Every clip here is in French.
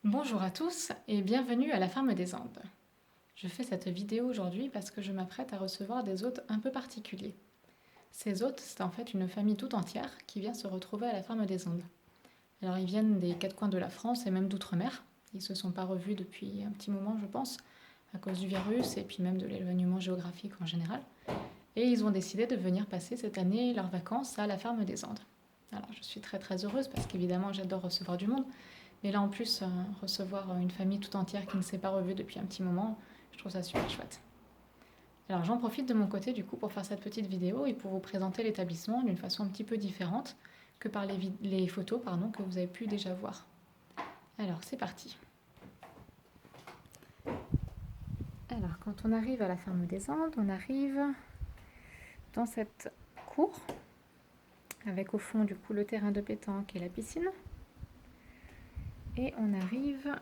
Bonjour à tous et bienvenue à la ferme des Andes. Je fais cette vidéo aujourd'hui parce que je m'apprête à recevoir des hôtes un peu particuliers. Ces hôtes, c'est en fait une famille tout entière qui vient se retrouver à la ferme des Andes. Alors ils viennent des quatre coins de la France et même d'outre-mer. Ils se sont pas revus depuis un petit moment, je pense, à cause du virus et puis même de l'éloignement géographique en général. Et ils ont décidé de venir passer cette année leurs vacances à la ferme des Andes. Alors je suis très heureuse parce qu'évidemment j'adore recevoir du monde. Mais là, en plus, recevoir une famille tout entière qui ne s'est pas revue depuis un petit moment, je trouve ça super chouette. Alors j'en profite de mon côté du coup pour faire cette petite vidéo et pour vous présenter l'établissement d'une façon un petit peu différente que par les photos que vous avez pu déjà voir. Alors c'est parti. Alors quand on arrive à la ferme des Andes, on arrive dans cette cour avec au fond du coup le terrain de pétanque et la piscine. Et on arrive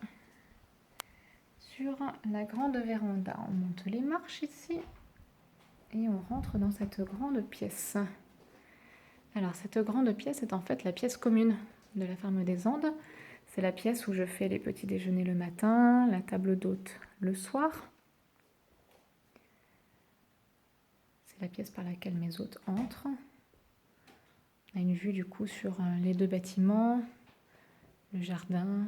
sur la grande véranda. On monte les marches ici et on rentre dans cette grande pièce. Alors cette grande pièce est en fait la pièce commune de la ferme des Andes. C'est la pièce où je fais les petits déjeuners le matin, la table d'hôte le soir. C'est la pièce par laquelle mes hôtes entrent. On a une vue du coup sur les deux bâtiments, le jardin.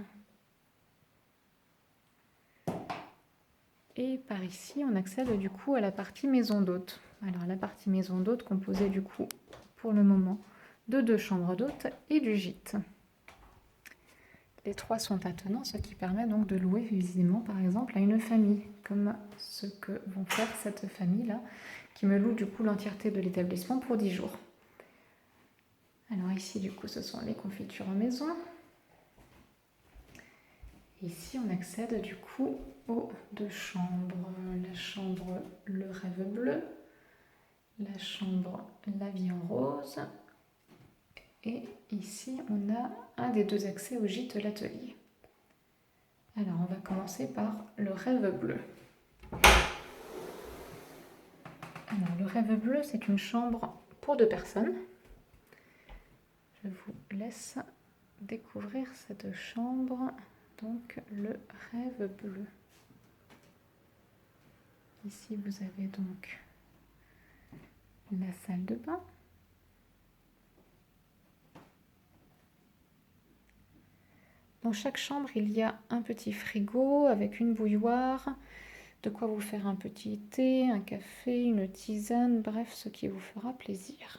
Et par ici, on accède du coup à la partie maison d'hôte. Alors la partie maison d'hôte composée du coup, pour le moment, de 2 chambres d'hôtes et du gîte. Les 3 sont attenants, ce qui permet donc de louer visiblement par exemple à une famille, comme ce que vont faire cette famille-là, qui me loue du coup l'entièreté de l'établissement pour 10 jours. Alors ici du coup ce sont les confitures en maison. Ici on accède du coup aux 2 chambres. La chambre Le Rêve Bleu, la chambre La Vie en Rose. Et ici on a un des 2 accès au gîte L'Atelier. Alors on va commencer par Le Rêve Bleu. Alors Le Rêve Bleu, c'est une chambre pour 2 personnes. Je vous laisse découvrir cette chambre, donc Le Rêve Bleu. Ici vous avez donc la salle de bain. Dans chaque chambre, il y a un petit frigo avec une bouilloire, de quoi vous faire un petit thé, un café, une tisane, bref, ce qui vous fera plaisir.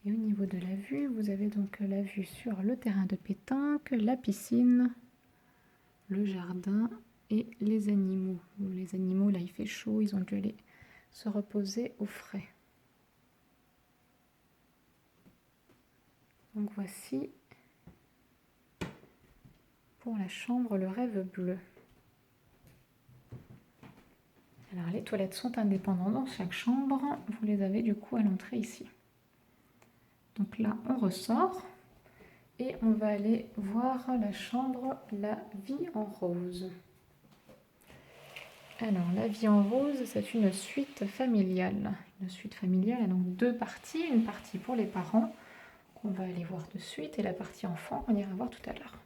Et au niveau de la vue, vous avez donc la vue sur le terrain de pétanque, la piscine, le jardin et les animaux. Les animaux, là, il fait chaud, ils ont dû aller se reposer au frais. Donc voici pour la chambre Le Rêve Bleu. Alors les toilettes sont indépendantes dans chaque chambre, vous les avez du coup à l'entrée ici. Donc là on ressort et on va aller voir la chambre La Vie en Rose. Alors La Vie en Rose, c'est une suite familiale. Une suite familiale a donc 2 parties, une partie pour les parents qu'on va aller voir de suite et la partie enfant qu'on ira voir tout à l'heure.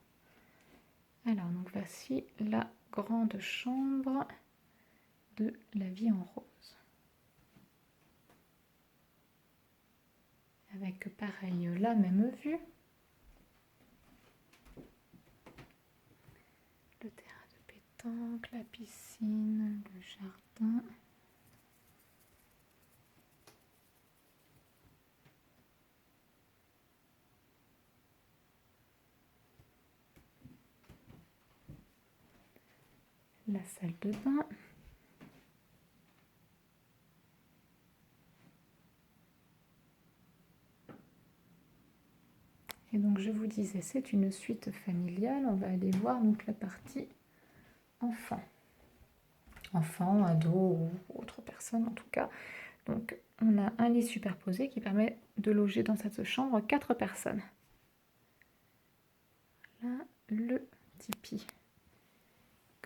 Alors donc voici la grande chambre de La Vie en Rose. Avec pareil la même vue. Le terrain de pétanque, la piscine, le jardin. La salle de bain. Et donc je vous disais, c'est une suite familiale. On va aller voir donc la partie enfant. Enfant, ado ou autre personne en tout cas. Donc on a un lit superposé qui permet de loger dans cette chambre 4 personnes. Là, le tipi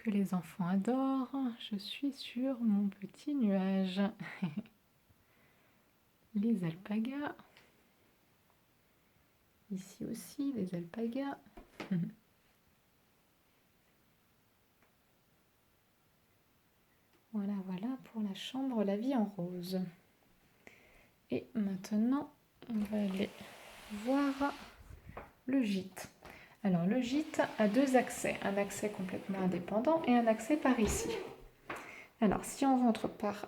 que les enfants adorent. Je suis sur mon petit nuage. Les alpagas. Ici aussi, les alpagas. Voilà, voilà pour la chambre, la vie en rose. Et maintenant, on va aller voir le gîte. Alors, le gîte a deux accès. Un accès complètement indépendant et un accès par ici. Alors, si on rentre par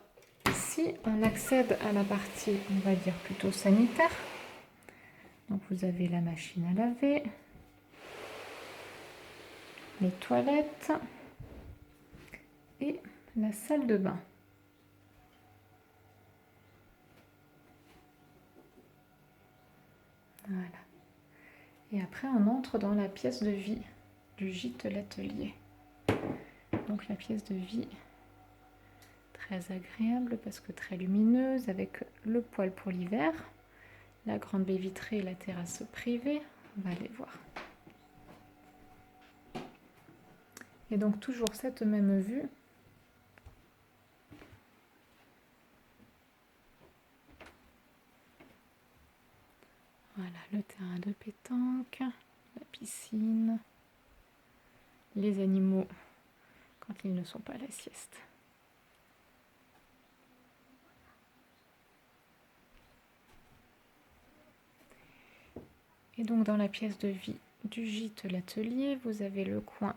ici, on accède à la partie, on va dire, plutôt sanitaire. Donc, vous avez la machine à laver, les toilettes et la salle de bain. Voilà. Et après, on entre dans la pièce de vie du gîte l'atelier. Donc, la pièce de vie, très agréable parce que très lumineuse, avec le poêle pour l'hiver, la grande baie vitrée et la terrasse privée. On va aller voir. Et donc, toujours cette même vue. Voilà, le terrain de pétanque, la piscine, les animaux quand ils ne sont pas à la sieste. Et donc dans la pièce de vie du gîte l'atelier, vous avez le coin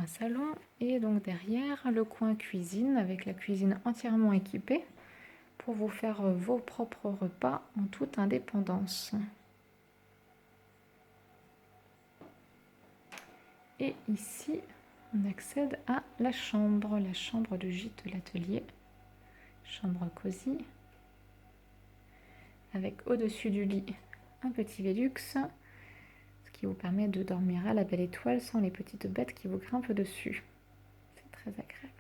salon et donc derrière le coin cuisine avec la cuisine entièrement équipée pour vous faire vos propres repas en toute indépendance. Et ici, on accède à la chambre de gîte l'atelier, chambre cosy, avec au-dessus du lit un petit Velux, ce qui vous permet de dormir à la belle étoile sans les petites bêtes qui vous grimpent dessus. C'est très agréable.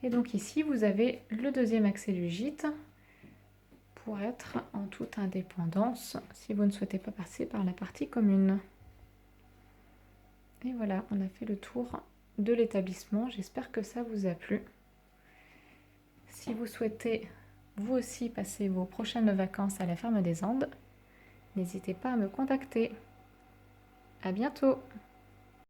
Et donc ici, vous avez le deuxième accès du gîte pour être en toute indépendance si vous ne souhaitez pas passer par la partie commune. Et voilà, on a fait le tour de l'établissement. J'espère que ça vous a plu. Si vous souhaitez vous aussi passer vos prochaines vacances à la ferme des Andes, n'hésitez pas à me contacter. À bientôt!